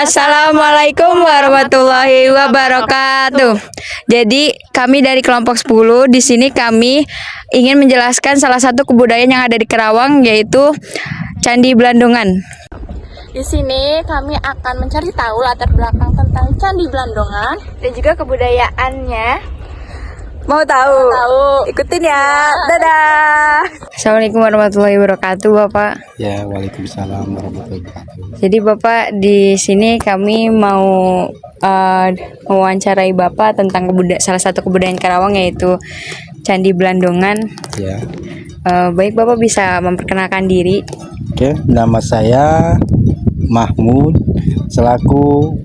Assalamualaikum warahmatullahi wabarakatuh. Jadi kami dari kelompok 10 di sini kami ingin menjelaskan salah satu kebudayaan yang ada di Karawang, yaitu Candi Blandongan. Di sini kami akan mencari tahu latar belakang tentang Candi Blandongan Dan juga kebudayaannya. Mau tahu? Ikutin ya. Dadah. Assalamualaikum warahmatullahi wabarakatuh, Bapak. Ya, waalaikumsalam warahmatullahi wabarakatuh. Jadi Bapak, di sini kami mau mewawancarai Bapak tentang salah satu kebudayaan Karawang, yaitu Candi Blandongan. Ya. Baik, Bapak bisa memperkenalkan diri. Oke, nama saya Mahmud selaku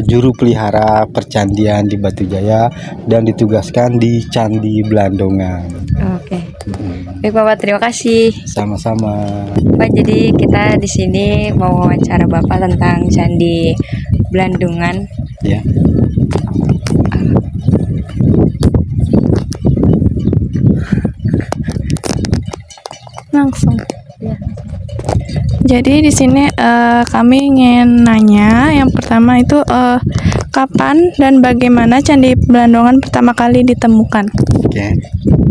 juru pelihara percandian di Batu Jaya dan ditugaskan di Candi Blandongan. Oke. Baik, Bapak, terima kasih. Sama-sama. Pak, jadi kita di sini mau wawancara Bapak tentang Candi Blandongan. Ya. langsung. Jadi di sini kami ingin nanya, yang pertama itu kapan dan bagaimana Candi Blandongan pertama kali ditemukan? Oke.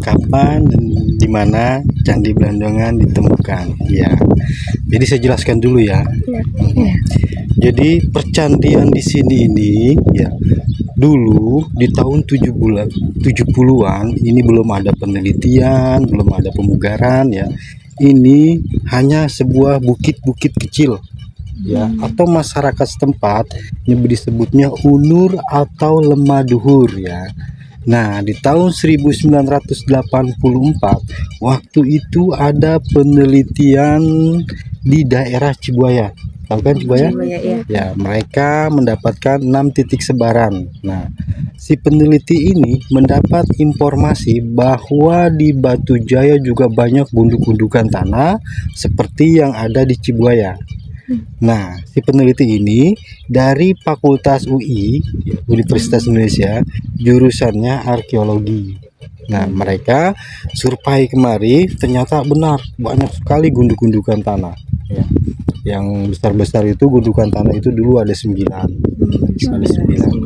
Kapan dan di mana Candi Blandongan ditemukan? Ya. Jadi saya jelaskan dulu ya. Jadi percandian di sini ini ya, dulu di tahun 70-an ini belum ada penelitian, belum ada pemugaran ya. Ini hanya sebuah bukit-bukit kecil ya, atau masyarakat setempat yang disebutnya unur atau lemah duhur ya. Nah, di tahun 1984 waktu itu ada penelitian di daerah Cibuaya. Tahu kan Cibuaya? Ya, mereka mendapatkan 6 titik sebaran. Nah, si peneliti ini mendapat informasi bahwa di Batu Jaya juga banyak gundukan tanah seperti yang ada di Cibuaya. Nah, si peneliti ini dari Fakultas UI, Universitas Indonesia, jurusannya arkeologi. Nah, mereka survei kemari, ternyata benar banyak sekali gundukan tanah ya. Yang besar-besar itu gundukan tanah itu dulu ada 9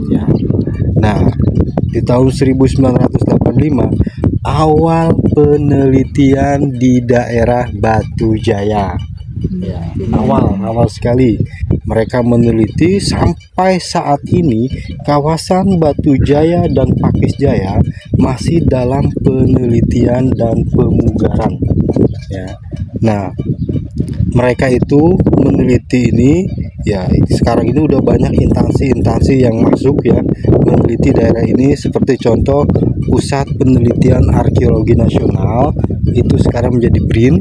ya. Nah, di tahun 1985 awal penelitian di daerah Batu Jaya ya, awal sekali mereka meneliti. Sampai saat ini kawasan Batu Jaya dan Pakis Jaya masih dalam penelitian dan pemugaran ya. Nah, mereka itu meneliti ini ya, sekarang ini udah banyak instansi yang masuk ya meneliti daerah ini, seperti contoh Pusat Penelitian Arkeologi Nasional itu sekarang menjadi BRIN,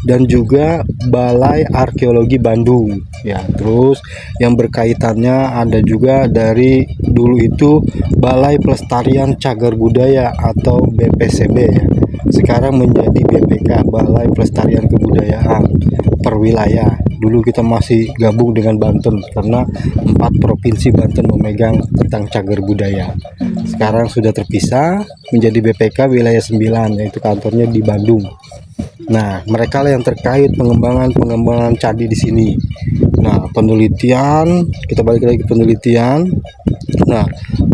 dan juga Balai Arkeologi Bandung ya. Terus yang berkaitannya ada juga dari dulu itu Balai Pelestarian Cagar Budaya atau BPCB ya, sekarang menjadi BPK, Balai Pelestarian Kebudayaan Perwilayah. Dulu kita masih gabung dengan Banten karena 4 provinsi Banten memegang tentang cagar budaya. Sekarang sudah terpisah menjadi BPK wilayah 9, yaitu kantornya di Bandung. Nah, mereka lah yang terkait pengembangan candi di sini. Nah, penelitian, kita balik lagi ke penelitian. Nah,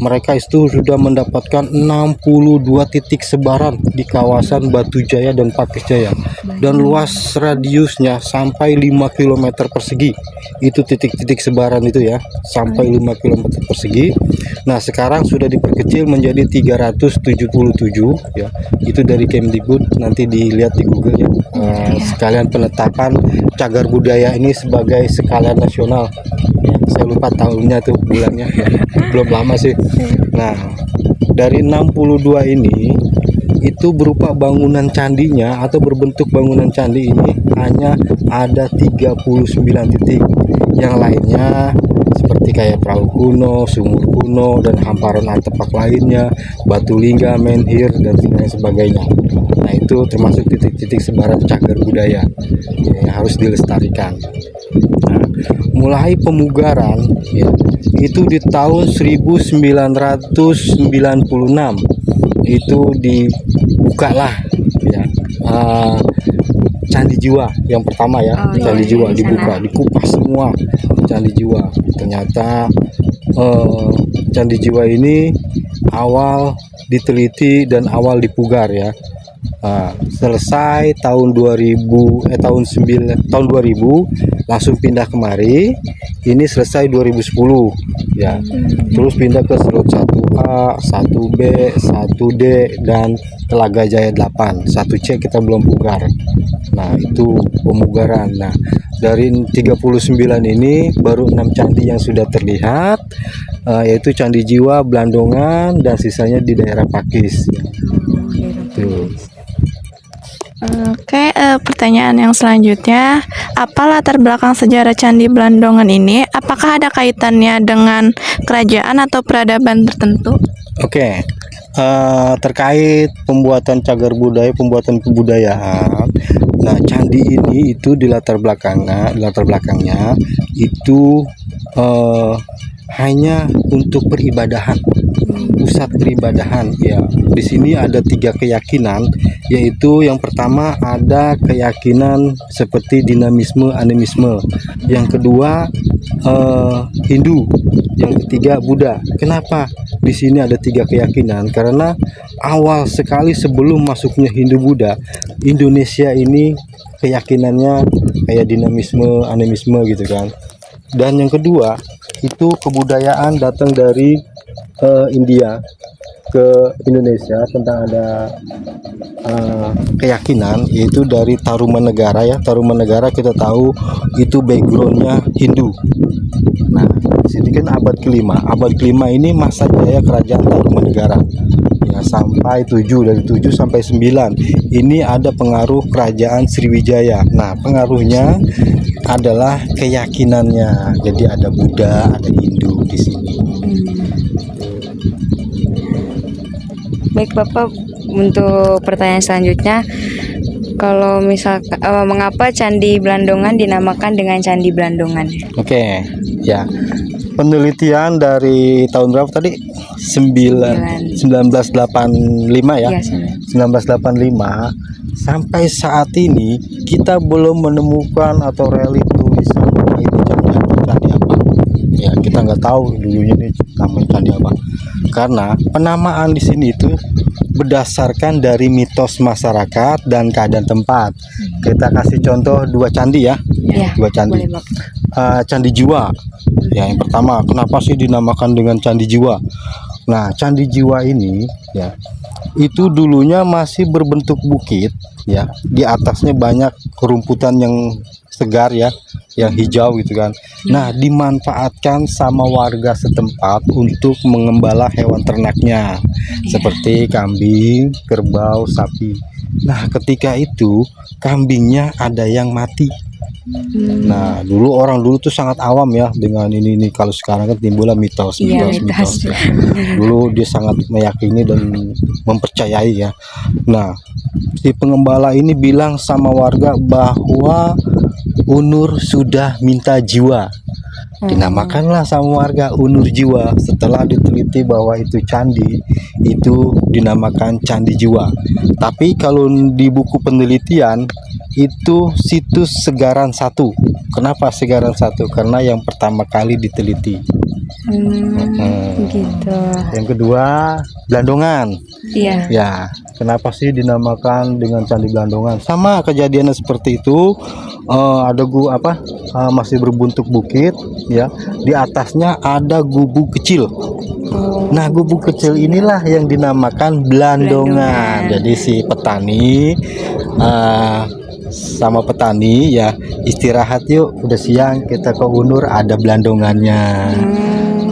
mereka itu sudah mendapatkan 62 titik sebaran di kawasan Batu Jaya dan Pakis Jaya, dan luas radiusnya sampai 5 km persegi. Itu titik-titik sebaran itu ya, sampai 5 km persegi. Nah, sekarang sudah diperkecil menjadi 377 ya. Itu dari Kemdikbud, nanti dilihat di Google ya. Sekalian penetapan cagar budaya ini sebagai skala nasional ya. Saya lupa tahunnya tuh, bulannya belum lama sih. Nah, dari 62 ini itu berupa bangunan candinya atau berbentuk bangunan candi ini hanya ada 39 titik. Yang lainnya seperti kayak perahu kuno, sumur kuno, dan hamparan artefak lainnya, batu lingga, menhir, dan lain sebagainya. Nah, itu termasuk titik-titik sebaran cagar budaya yang harus dilestarikan. Nah, mulai pemugaran ya, itu di tahun 1996 itu dibukalah ya, candi Jiwa yang pertama ya. Oh, Candi iya, Jiwa di dibuka, sana. dikupas semua Candi Jiwa. Ternyata Candi Jiwa ini awal diteliti dan awal dipugar ya. Nah, selesai tahun 2000 langsung pindah kemari. Ini selesai 2010 ya. Terus pindah ke Serut 1A, 1B, 1D dan Telaga Jaya 8. 1C kita belum pugar. Nah, itu pemugaran. Nah, dari 39 ini baru 6 candi yang sudah terlihat, yaitu Candi Jiwa, Blandongan dan sisanya di daerah Pakis. Tuh. Oke, pertanyaan yang selanjutnya, apa latar belakang sejarah Candi Blandongan ini? Apakah ada kaitannya dengan kerajaan atau peradaban tertentu? Oke, terkait pembuatan cagar budaya, pembuatan kebudayaan. Nah, candi ini itu di latar belakangnya itu hanya untuk peribadahan, pusat peribadahan ya. Di sini ada 3 keyakinan, yaitu yang pertama ada keyakinan seperti dinamisme, animisme. Yang kedua Hindu, yang ketiga Buddha. Kenapa di sini ada 3 keyakinan? Karena awal sekali sebelum masuknya Hindu Buddha, Indonesia ini keyakinannya kayak dinamisme, animisme gitu kan. Dan yang kedua itu kebudayaan datang dari India ke Indonesia tentang ada keyakinan, yaitu dari Tarumanegara ya. Tarumanegara kita tahu itu backgroundnya Hindu. Nah, di sini kan abad kelima ini masa jaya kerajaan Tarumanegara ya, sampai 7, dari 7 sampai 9 ini ada pengaruh kerajaan Sriwijaya. Nah, pengaruhnya adalah keyakinannya, jadi ada Buddha, ada Hindu di sini. Baik Bapak, untuk pertanyaan selanjutnya, kalau misalkan mengapa Candi Blandongan dinamakan dengan Candi Blandongan? Oke, ya. Penelitian dari tahun berapa tadi? 1985 ya. Iya, 1985 sampai saat ini kita belum menemukan atau relit tulisan bahwa ini candi apa. Ya, kita nggak tahu dulunya ini namanya candi apa. Karena penamaan di sini itu berdasarkan dari mitos masyarakat dan keadaan tempat. Kita kasih contoh 2 candi ya. Iya, 2 candi. boleh, Bapak. Candi Jiwa. Ya, yang pertama, kenapa sih dinamakan dengan Candi Jiwa? Nah, Candi Jiwa ini ya, itu dulunya masih berbentuk bukit ya. Di atasnya banyak kerumputan yang segar ya, yang hijau gitu kan. Nah, dimanfaatkan sama warga setempat untuk mengembala hewan ternaknya seperti kambing, kerbau, sapi. Nah, ketika itu kambingnya ada yang mati. Nah, orang dulu tuh sangat awam ya dengan ini. Kalau sekarang kan timbullah mitos. Iya, Ya. Dulu dia sangat meyakini dan mempercayai ya. Nah, si pengembala ini bilang sama warga bahwa Unur sudah minta jiwa. Dinamakanlah sama warga Unur Jiwa. Setelah diteliti bahwa itu candi, itu dinamakan Candi Jiwa. Tapi kalau di buku penelitian itu situs Segaran 1. Kenapa Segaran 1? Karena yang pertama kali diteliti. Gitu. Yang kedua Blandongan. Iya. Ya, kenapa sih dinamakan dengan Candi Blandongan? Sama kejadiannya seperti itu. Ada masih berbentuk bukit ya. Di atasnya ada gubuk kecil. Nah, gubuk kecil inilah yang dinamakan Blandongan. Jadi si petani sama petani ya, istirahat yuk, udah siang kita ke Unur ada Blandongannya.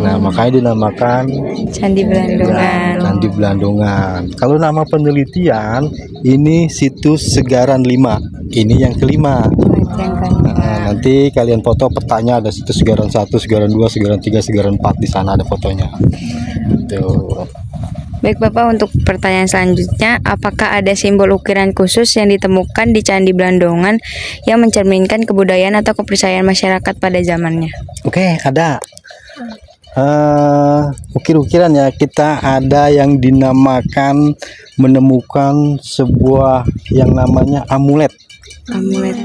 Nah, makanya dinamakan Candi Blandongan. Candi Blandongan. Kalau nama penelitian ini situs Segaran 5. Ini yang kelima. Nanti kalian foto petanya, ada situs Segaran 1, Segaran 2, Segaran 3, Segaran 4, di sana ada fotonya. Tuh. Baik Bapak, untuk pertanyaan selanjutnya, apakah ada simbol ukiran khusus yang ditemukan di Candi Blandongan yang mencerminkan kebudayaan atau kepercayaan masyarakat pada zamannya? Oke, ada. Ukir-ukiran ya, kita ada yang dinamakan menemukan sebuah yang namanya amulet. Amulet.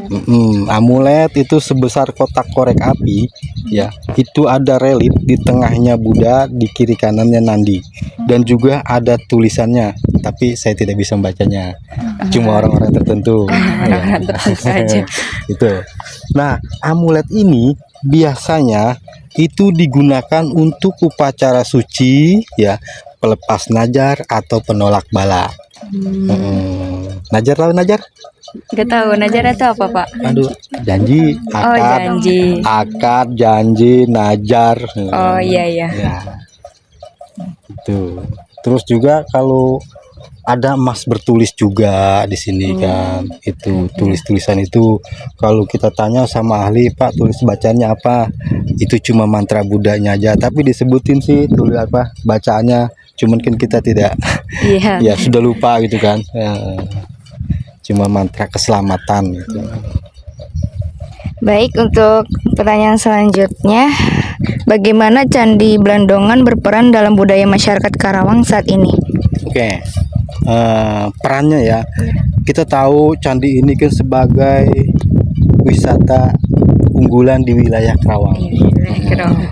Amulet itu sebesar kotak korek api, ya. Itu ada relief di tengahnya Buddha, di kiri kanannya Nandi, dan juga ada tulisannya. Tapi saya tidak bisa membacanya, cuma orang-orang tertentu. Orang-orang tertentu aja. Itu. Nah, amulet ini biasanya itu digunakan untuk upacara suci, ya, pelepas najar atau penolak bala. Najar lawan najar? Gak tahu najar itu apa, Pak? Aduh, janji, Oh, janji. akad, janji, najar. Oh, iya. Ya, itu. Terus juga kalau ada emas bertulis juga di sini kan, itu tulis-tulisan itu kalau kita tanya sama ahli, Pak, tulis bacanya apa? Itu cuma mantra Budanya aja, tapi disebutin sih tulis apa bacaannya, cuman kan kita tidak, Iya. ya sudah lupa gitu kan. Ya, cuma mantra keselamatan gitu. Baik, untuk pertanyaan selanjutnya, bagaimana Candi Blandongan berperan dalam budaya masyarakat Karawang saat ini? Oke, perannya ya, kita tahu candi ini kan sebagai wisata unggulan di wilayah Karawang.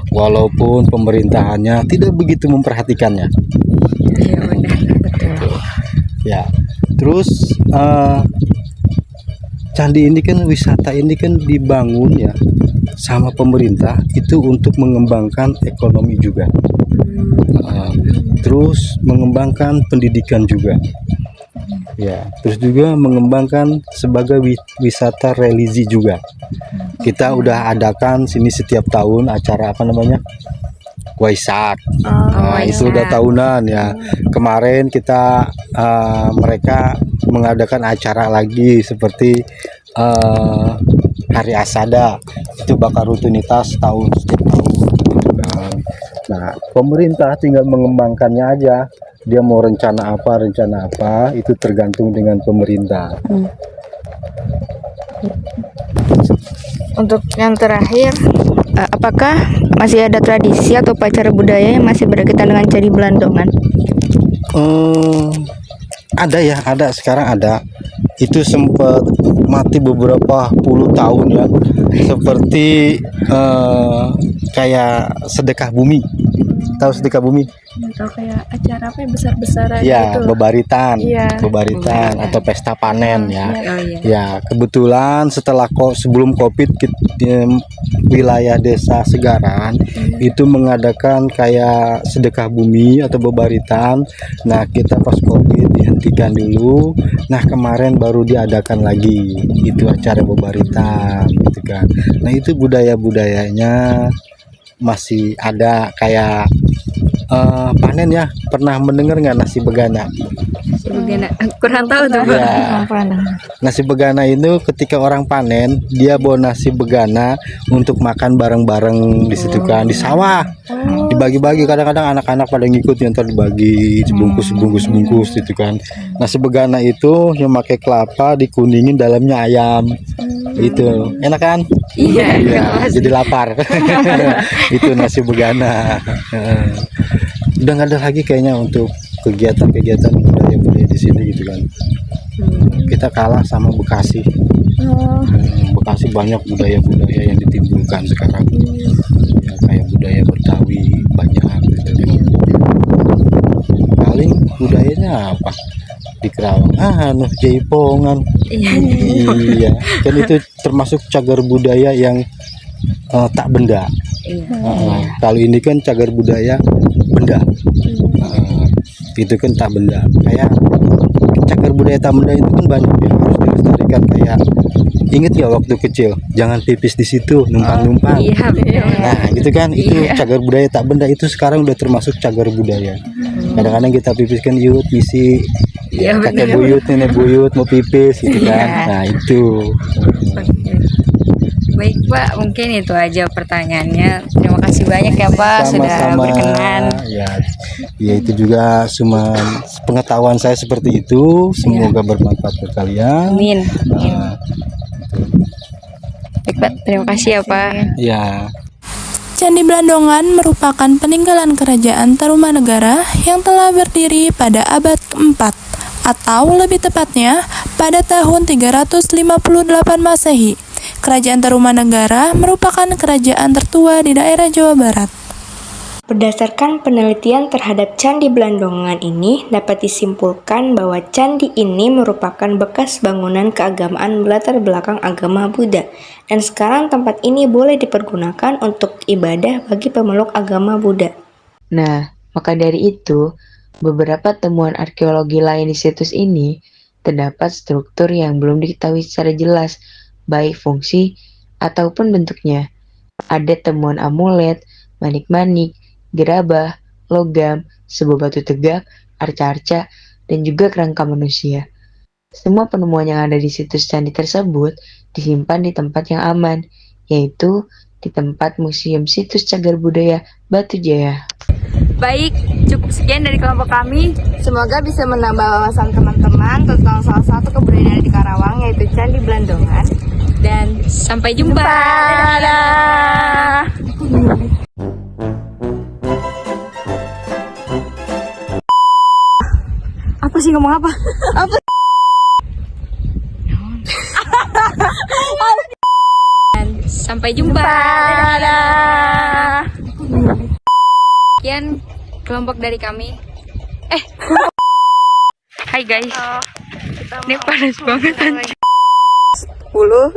Walaupun pemerintahannya tidak begitu memperhatikannya. Iya, benar, betul. Ya, terus candi ini kan, wisata ini kan dibangun ya sama pemerintah itu untuk mengembangkan ekonomi juga. Terus mengembangkan pendidikan juga, ya, terus juga mengembangkan sebagai wisata religi juga. Kita udah adakan sini setiap tahun acara apa namanya, Waisak. Nah, itu udah tahunan ya. Kemarin kita mereka mengadakan acara lagi seperti Hari Asada, itu bakal rutinitas setiap tahun gitu kan. Nah, pemerintah tinggal mengembangkannya aja. Dia mau rencana apa itu tergantung dengan pemerintah. Untuk yang terakhir, apakah masih ada tradisi atau upacara budaya yang masih berkaitan dengan Candi Blandongan? Ada ya, sekarang ada. Itu sempat mati beberapa puluh tahun ya, seperti kayak sedekah bumi. Tahu sedekah bumi? Atau kayak acara apa ya, besar-besaran Ya, gitu. bebaritan, Iya. bebaritan atau pesta panen ya. Oh, iya. Ya, kebetulan sebelum Covid wilayah desa Segaran itu mengadakan kayak sedekah bumi atau bebaritan. Nah, kita pas Covid dihentikan dulu. Nah, kemarin baru diadakan lagi itu acara bebaritan gitu kan. Nah, itu budayanya masih ada kayak panen ya. Pernah mendengar nggak nasi begana? Kurang tahu tuh, Pak. Ya, nasi begana itu ketika orang panen dia bawa nasi begana untuk makan bareng-bareng di situ kan, di sawah. Dibagi-bagi, kadang-kadang anak-anak pada ngikut yang ntar dibagi sebungkus gitu kan. Nasi begana itu yang pakai kelapa dikuningin, dalamnya ayam. Itu enak kan? Iya, jadi lapar. Itu nasi begana. Udah nggak ada lagi kayaknya untuk kegiatan-kegiatan budaya di sini gitu kan. Kita kalah sama Bekasi. Bekasi banyak budaya-budaya yang ditimbulkan sekarang. Ya, kayak budaya Betawi banyak gitu kan. Paling budayanya apa di Kerawang? Jaipongan. Iya, kan itu termasuk cagar budaya yang tak benda. Kalau ini kan cagar budaya benda. Itu kan tak benda. Kayak cagar budaya tak benda itu kan banyak ya, harus dilestarikan. Kayak inget ya waktu kecil, jangan pipis di situ, numpang-numpang. Iya, betul. Nah, gitu kan, itu cagar budaya tak benda, itu sekarang udah termasuk cagar budaya. Kadang-kadang kita pipis kan, yuk misi, Iya, kakek buyut, nenek buyut mau pipis gitu kan. Nah, itu. Baik, Pak, mungkin itu aja pertanyaannya. Terima kasih banyak ya, Pak, sudah Sama-sama. berkenan. Ya itu juga cuma pengetahuan saya seperti itu. Semoga bermanfaat buat kalian. Amin. Nah, Baik, Pak, terima kasih ya, Pak. ya. Candi Blandongan merupakan peninggalan kerajaan Tarumanegara yang telah berdiri pada abad keempat atau lebih tepatnya pada tahun 358 Masehi. Kerajaan Tarumanegara merupakan kerajaan tertua di daerah Jawa Barat. Berdasarkan penelitian terhadap Candi Blandongan ini, dapat disimpulkan bahwa candi ini merupakan bekas bangunan keagamaan berlatar belakang agama Buddha, dan sekarang tempat ini boleh dipergunakan untuk ibadah bagi pemeluk agama Buddha. Nah, maka dari itu, beberapa temuan arkeologi lain di situs ini terdapat struktur yang belum diketahui secara jelas, baik fungsi ataupun bentuknya. Ada temuan amulet, manik-manik, gerabah, logam, sebuah batu tegak, arca-arca, dan juga kerangka manusia. Semua penemuan yang ada di situs candi tersebut disimpan di tempat yang aman, yaitu di tempat Museum Situs Cagar Budaya Batu Jaya. Baik, cukup sekian dari kelompok kami. Semoga bisa menambah wawasan teman-teman tentang salah satu kebudayaan di Karawang, yaitu Candi Blandongan. Dan sampai jumpa. Dadah. Apa sih, ngomong apa? Apa? Dan sampai jumpa. Dadah. Sekian kelompok dari kami. Hai guys. Ini panas banget anjir. 10